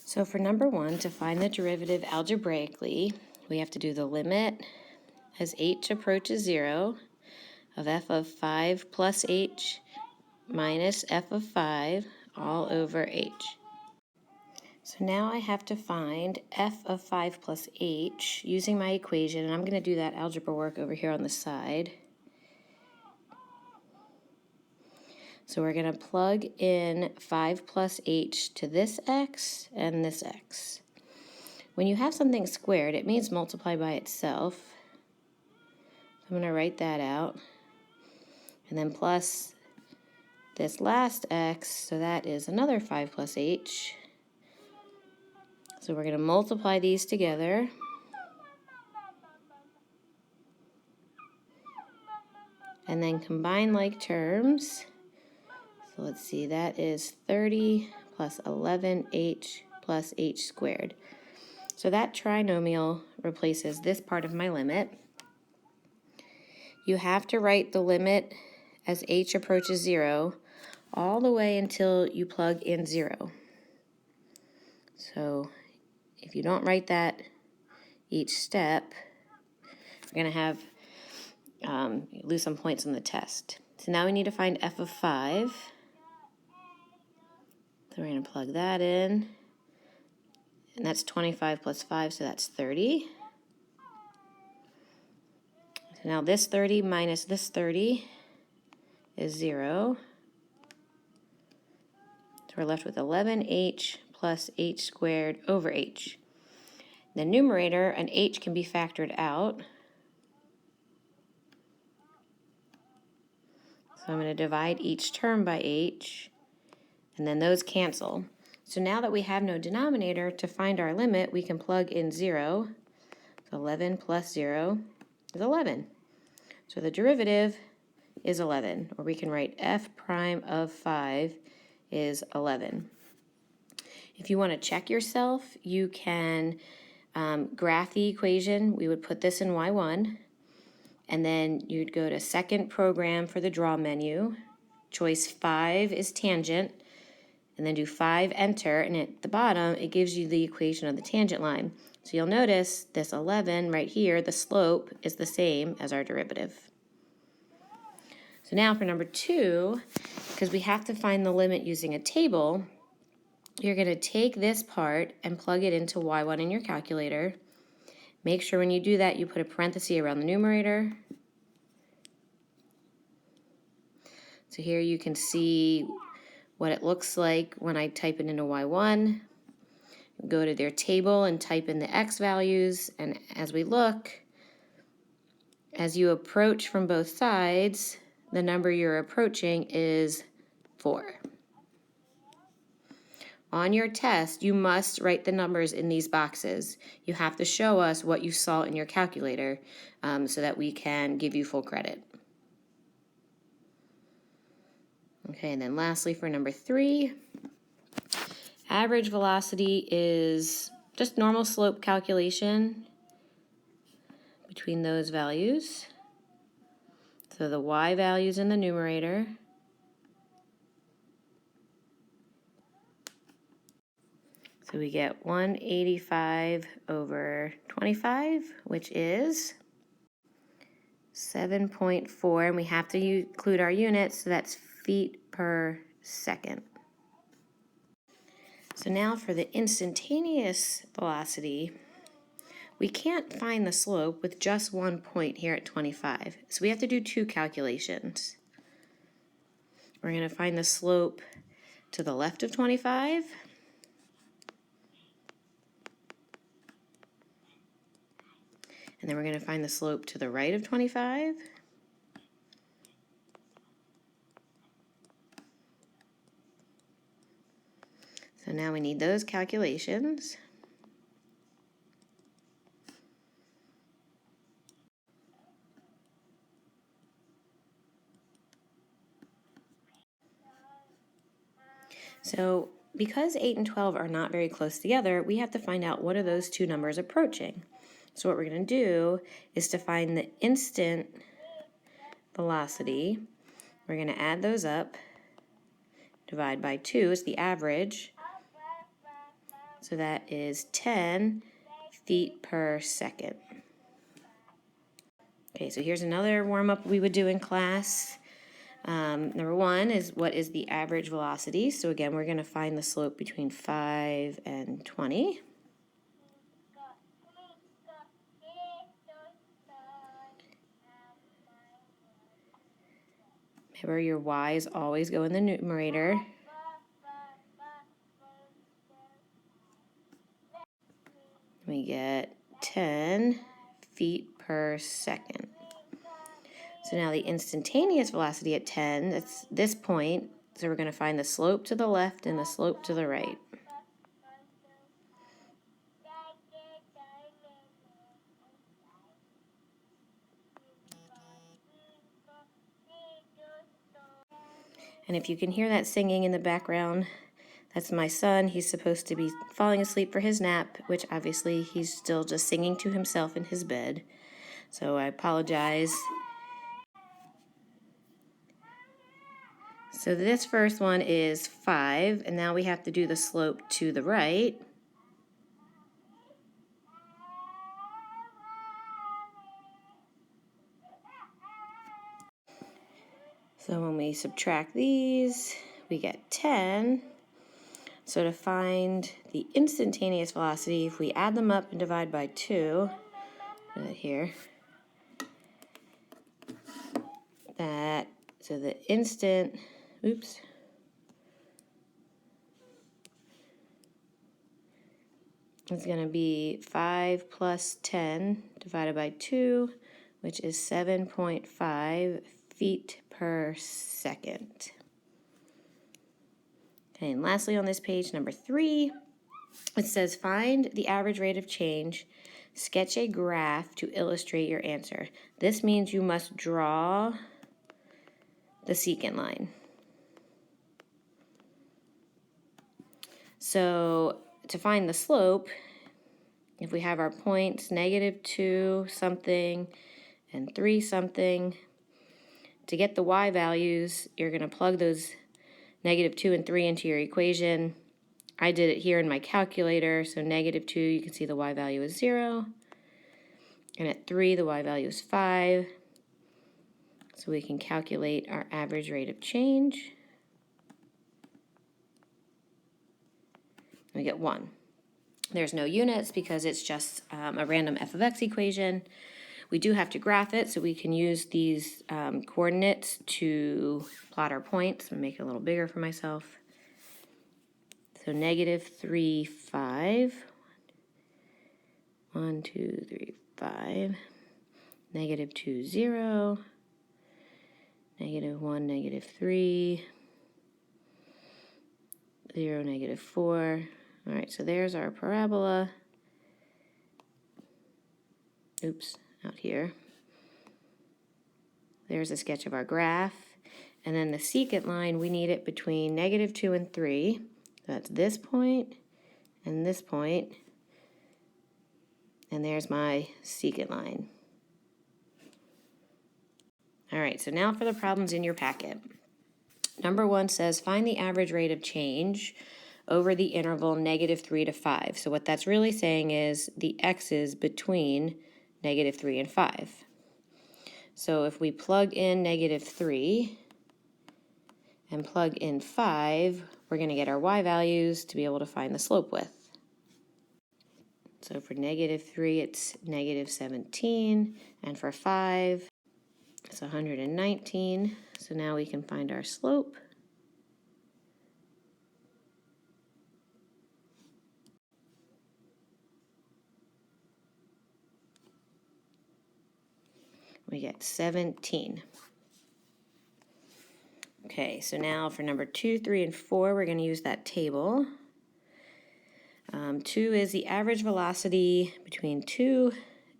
So for number 1, to find the derivative algebraically, we have to do the limit as h approaches 0 of f of 5 plus h minus f of 5 all over h. So now I have to find f of 5 plus h using my equation, and I'm going to do that algebra work over here on the side. So we're going to plug in 5 plus h to this x and this x. When you have something squared, it means multiply by itself. I'm going to write that out. And then plus this last x, so that is another 5 plus h. So we're going to multiply these together. And then combine like terms. So let's see, that is 30 plus 11h plus h squared. So that trinomial replaces this part of my limit. You have to write the limit as h approaches 0 all the way until you plug in 0. So if you don't write that each step, we're going to have lose some points on the test. So now we need to find f of 5. So we're going to plug that in, and that's 25 plus 5, so that's 30. So now this 30 minus this 30 is 0. So we're left with 11h plus h squared over h. In the numerator, an h can be factored out. So I'm going to divide each term by h, and then those cancel. So now that we have no denominator, to find our limit, we can plug in 0. So 11 plus 0 is 11. So the derivative is 11, or we can write f prime of 5 is 11. If you want to check yourself, you can graph the equation. We would put this in y1, and then you'd go to second program for the draw menu. Choice 5 is tangent, and then do 5, enter, and at the bottom it gives you the equation of the tangent line. So you'll notice this 11 right here, the slope is the same as our derivative. So now for number 2, because we have to find the limit using a table, you're going to take this part and plug it into y1 in your calculator. Make sure when you do that you put a parenthesis around the numerator. So here you can see what it looks like when I type it into y1. Go to their table and type in the x values, and as we look, as you approach from both sides, the number you're approaching is 4. On your test, you must write the numbers in these boxes. You have to show us what you saw in your calculator so that we can give you full credit. Okay, and then lastly for number 3, average velocity is just normal slope calculation between those values. So the y values in the numerator. So we get 185 over 25, which is 7.4, and we have to include our units, so that's feet per second. So now for the instantaneous velocity, we can't find the slope with just one point here at 25, so we have to do 2 calculations. We're going to find the slope to the left of 25, and then we're going to find the slope to the right of 25. So now we need those calculations. So because 8 and 12 are not very close together, we have to find out what are those 2 numbers approaching. So what we're going to do is to find the instant velocity. We're going to add those up. Divide by 2 is the average. So that is 10 feet per second. Okay, so here's another warm-up we would do in class. Number one is what is the average velocity? So again, we're going to find the slope between 5 and 20. Remember, your y's always go in the numerator. We get 10 feet per second. So now the instantaneous velocity at 10, that's this point. So we're going to find the slope to the left and the slope to the right. And if you can hear that singing in the background, that's my son. He's supposed to be falling asleep for his nap, which obviously he's still just singing to himself in his bed. So I apologize. So this first one is 5, and now we have to do the slope to the right. So when we subtract these, we get 10. So to find the instantaneous velocity, if we add them up and divide by 2, here, so the instant, oops, it's going to be 5 plus 10 divided by 2, which is 7.5 feet per second. Okay, and lastly on this page, number 3, it says find the average rate of change, sketch a graph to illustrate your answer. This means you must draw the secant line. So to find the slope, if we have our points -2 something and 3 something, to get the y values, you're going to plug those -2 and 3 into your equation. I did it here in my calculator, so -2, you can see the y value is 0. And at 3, the y value is 5. So we can calculate our average rate of change. We get 1. There's no units because it's just a random f of x equation. We do have to graph it, so we can use these coordinates to plot our points. I'm going to make it a little bigger for myself. So -3, 5. 1, 2, 3, 5. -2, 0. -1, -3. 0, -4. All right, so there's our parabola. Oops, out here. There's a sketch of our graph. And then the secant line, we need it between -2 and 3. So that's this point and this point. And there's my secant line. All right, so now for the problems in your packet. Number 1 says find the average rate of change over the interval -3 to 5. So what that's really saying is the x's between -3 and 5. So if we plug in -3 and plug in 5, we're going to get our y values to be able to find the slope width. So for -3, it's -17, and for 5, it's 119. So now we can find our slope. We get 17. Okay, so now for number 2, 3, and 4, we're going to use that table. 2 is the average velocity between 2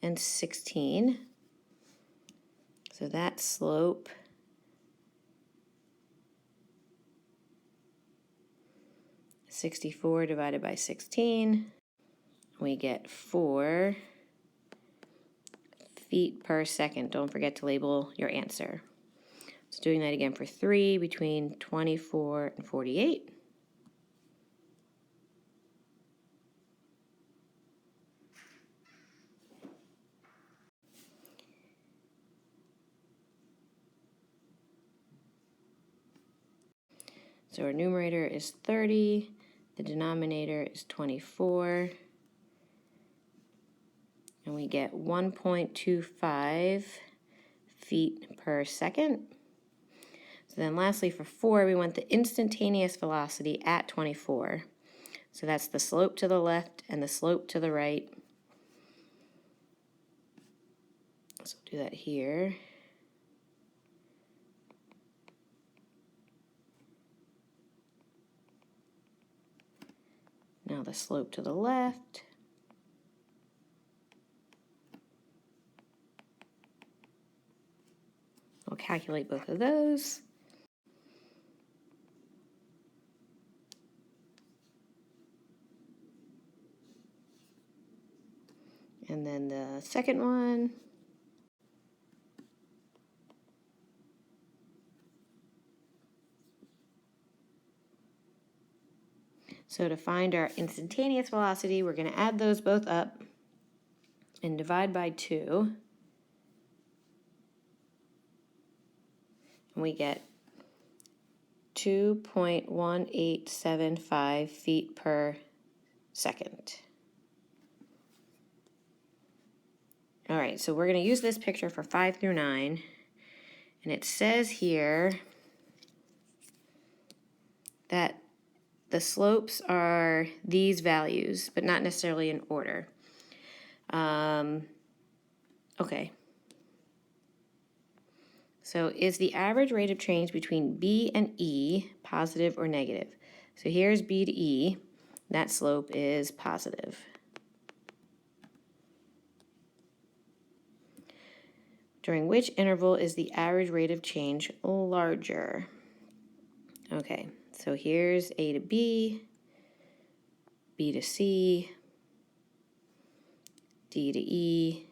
and 16. So that slope is 64 divided by 16. We get 4 feet per second. Don't forget to label your answer. So doing that again for 3, between 24 and 48. So our numerator is 30, the denominator is 24, and we get 1.25 feet per second. So then lastly for 4, we want the instantaneous velocity at 24. So that's the slope to the left and the slope to the right. So we'll do that here. Now the slope to the left. We'll calculate both of those. And then the second one. So to find our instantaneous velocity, we're going to add those both up and divide by 2. And we get 2.1875 feet per second. All right, so we're going to use this picture for 5 through 9. And it says here that the slopes are these values, but not necessarily in order. Okay. So is the average rate of change between B and E positive or negative? So here's B to E. That slope is positive. During which interval is the average rate of change larger? Okay, so here's A to B, B to C, D to E.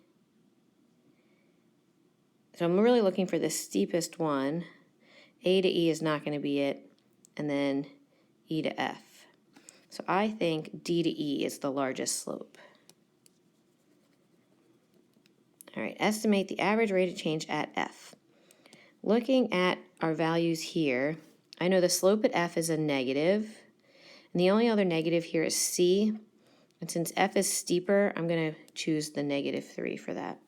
So I'm really looking for the steepest one. A to E is not going to be it, and then E to F. So I think D to E is the largest slope. All right, estimate the average rate of change at F. Looking at our values here, I know the slope at F is a negative, and the only other negative here is C. And since F is steeper, I'm going to choose the -3 for that.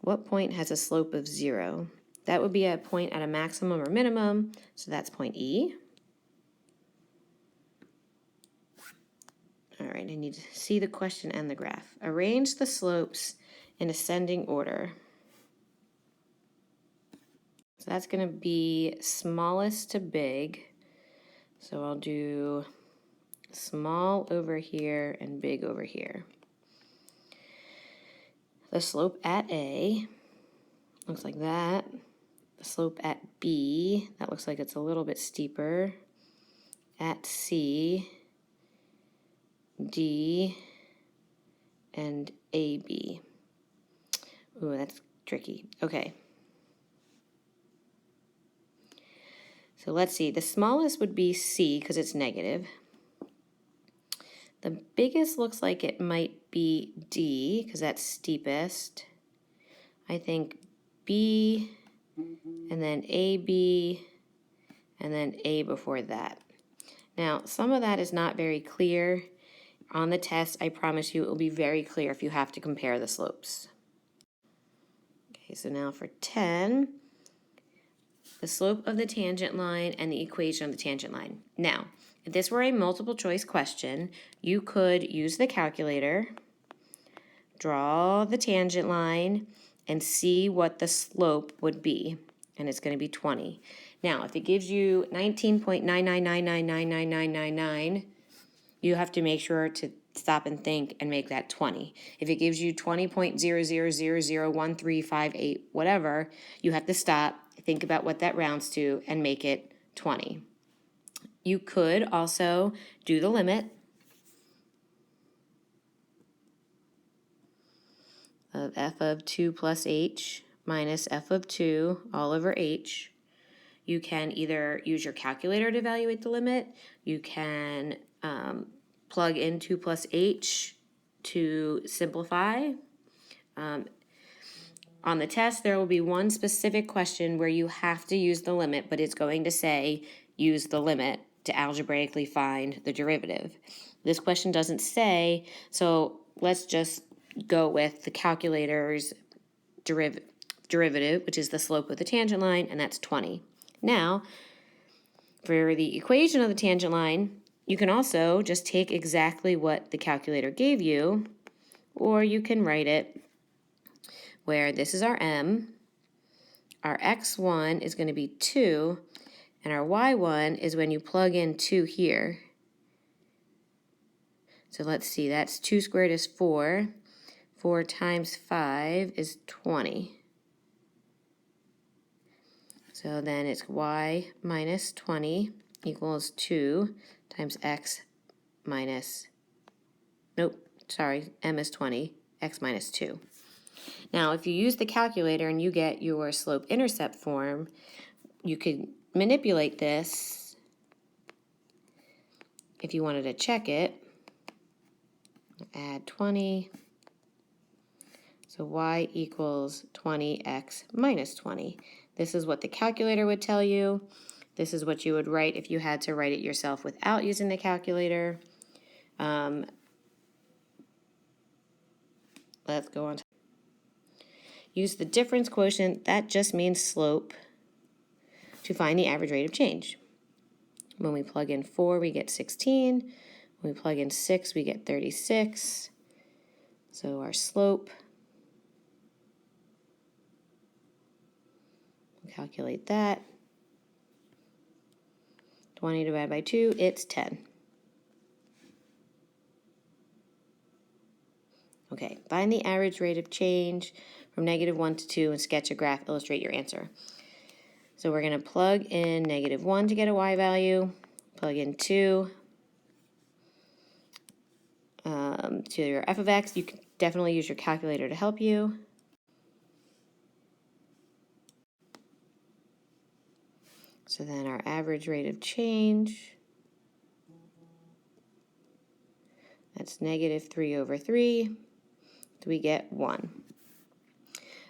What point has a slope of 0? That would be a point at a maximum or minimum, so that's point E. All right, I need to see the question and the graph. Arrange the slopes in ascending order. So that's going to be smallest to big. So I'll do small over here and big over here. The slope at A looks like that. The slope at B, that looks like it's a little bit steeper. At C, D, and AB. Ooh, that's tricky. Okay. So let's see. The smallest would be C because it's negative. The biggest looks like it might be D because that's steepest. I think B, and then AB, and then A before that. Now, some of that is not very clear. On the test, I promise you it will be very clear if you have to compare the slopes. Okay, so now for 10, the slope of the tangent line and the equation of the tangent line. Now, if this were a multiple choice question, you could use the calculator, draw the tangent line, and see what the slope would be, and it's going to be 20. Now, if it gives you 19.999999999, you have to make sure to stop and think and make that 20. If it gives you 20.00001358, whatever, you have to stop, think about what that rounds to, and make it 20. You could also do the limit of f of 2 plus h minus f of 2 all over h. You can either use your calculator to evaluate the limit. You can plug in 2 plus h to simplify. on the test, there will be one specific question where you have to use the limit, but it's going to say use the limit to algebraically find the derivative. This question doesn't say, so let's just go with the calculator's derivative, which is the slope of the tangent line, and that's 20. Now, for the equation of the tangent line, you can also just take exactly what the calculator gave you, or you can write it where this is our m, our x1 is going to be 2, and our y1 is when you plug in 2 here. So let's see, that's 2 squared is 4. 4 times 5 is 20. So then it's y minus 20 equals 2 times x minus, m is 20, x minus 2. Now, if you use the calculator and you get your slope-intercept form, you could manipulate this if you wanted to check it. Add 20. So y equals 20x minus 20. This is what the calculator would tell you. This is what you would write if you had to write it yourself without using the calculator. Let's go on. Use the difference quotient, that just means slope, to find the average rate of change. When we plug in 4, we get 16. When we plug in 6, we get 36. So our slope, we'll calculate that. 20 divided by 2, it's 10. Okay, find the average rate of change from -1 to 2 and sketch a graph, illustrate your answer. So we're going to plug in -1 to get a y value, plug in 2 to your f of x. You can definitely use your calculator to help you. So then our average rate of change, that's -3/3. We get 1.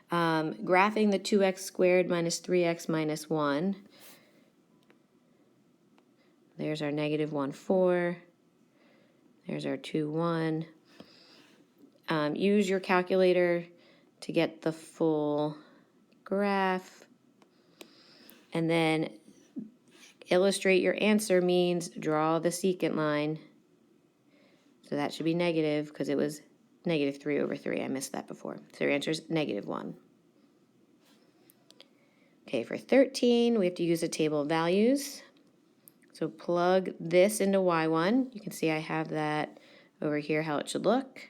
Graphing the 2x squared minus 3x minus 1. There's our -1, 4. There's our 2, 1. Use your calculator to get the full graph. And then illustrate your answer means draw the secant line. So that should be negative because it was -3/3. I missed that before. So your answer is -1. Okay, for 13, we have to use a table of values. So plug this into y1. You can see I have that over here, how it should look.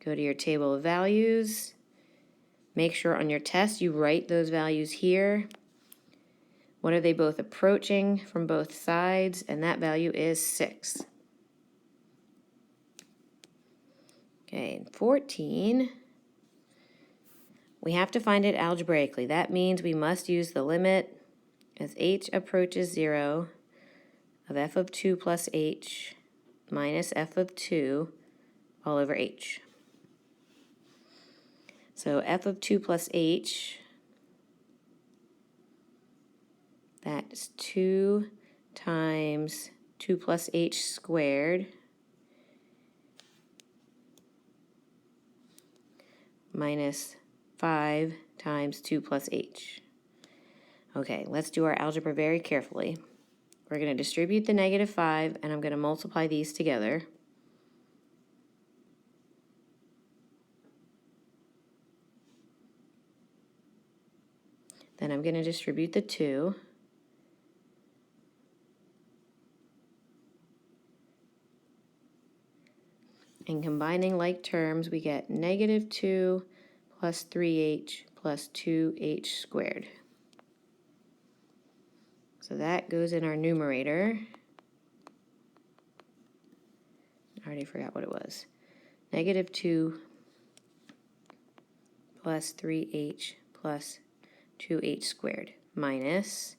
Go to your table of values. Make sure on your test you write those values here. What are they both approaching from both sides? And that value is 6. Okay, and 14, we have to find it algebraically. That means we must use the limit as h approaches 0 of f of 2 plus h minus f of 2 all over h. So f of 2 plus h, that's 2 times 2 plus h squared minus 5 times 2 plus h. Okay, let's do our algebra very carefully. We're going to distribute the -5, and I'm going to multiply these together. Then I'm going to distribute the 2. And combining like terms, we get -2 plus 3h plus 2h squared. So that goes in our numerator. I already forgot what it was. -2 plus 3h plus 2h squared minus,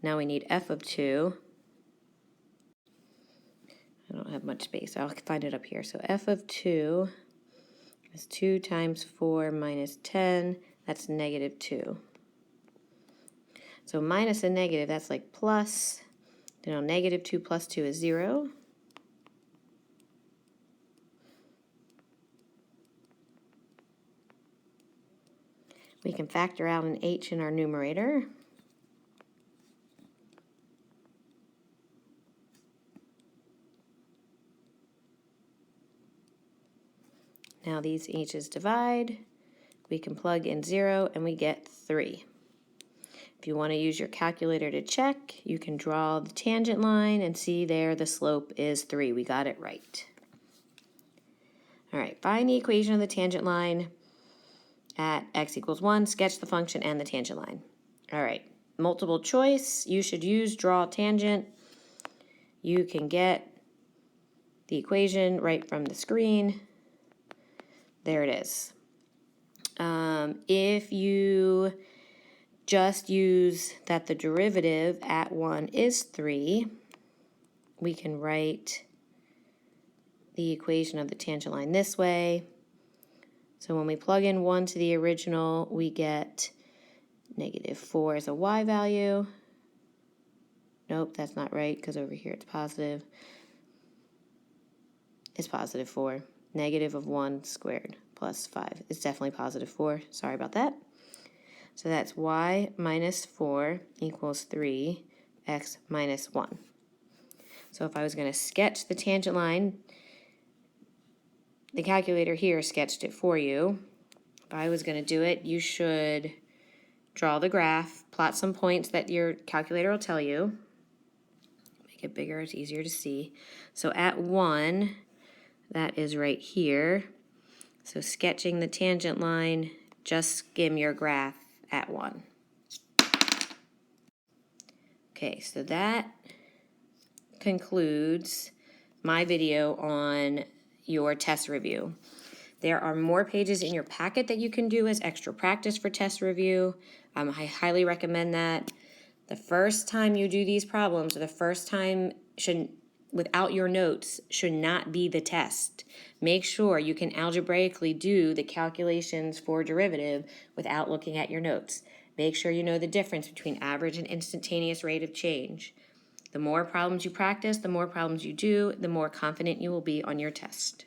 now we need f of 2. I don't have much space. I'll find it up here. So f of 2 is 2 times 4 minus 10. that's negative 2. So minus a negative, that's like plus. You know, negative 2 plus 2 is 0. We can factor out an h in our numerator. Now these h's divide. We can plug in 0 and we get 3. If you want to use your calculator to check, you can draw the tangent line and see there the slope is 3. We got it right. All right, find the equation of the tangent line at x equals 1, sketch the function and the tangent line. All right, multiple choice, you should use draw tangent. You can get the equation right from the screen. There it is. If you just use that the derivative at 1 is 3, we can write the equation of the tangent line this way. So when we plug in 1 to the original, we get negative 4 as a y value. Nope, that's not right because over here it's positive. It's positive 4. Negative of 1 squared plus 5 is definitely positive 4. Sorry about that. So that's y minus 4 equals 3, x minus 1. So if I was going to sketch the tangent line, the calculator here sketched it for you. If I was going to do it, you should draw the graph, plot some points that your calculator will tell you. Make it bigger, it's easier to see. So at 1, that is right here. So sketching the tangent line, just skim your graph at 1. Okay, so that concludes my video on your test review. There are more pages in your packet that you can do as extra practice for test review. I highly recommend that. The first time you do these problems, or the first time without your notes, should not be the test. Make sure you can algebraically do the calculations for derivative without looking at your notes. Make sure you know the difference between average and instantaneous rate of change. The more problems you practice, the more problems you do, the more confident you will be on your test.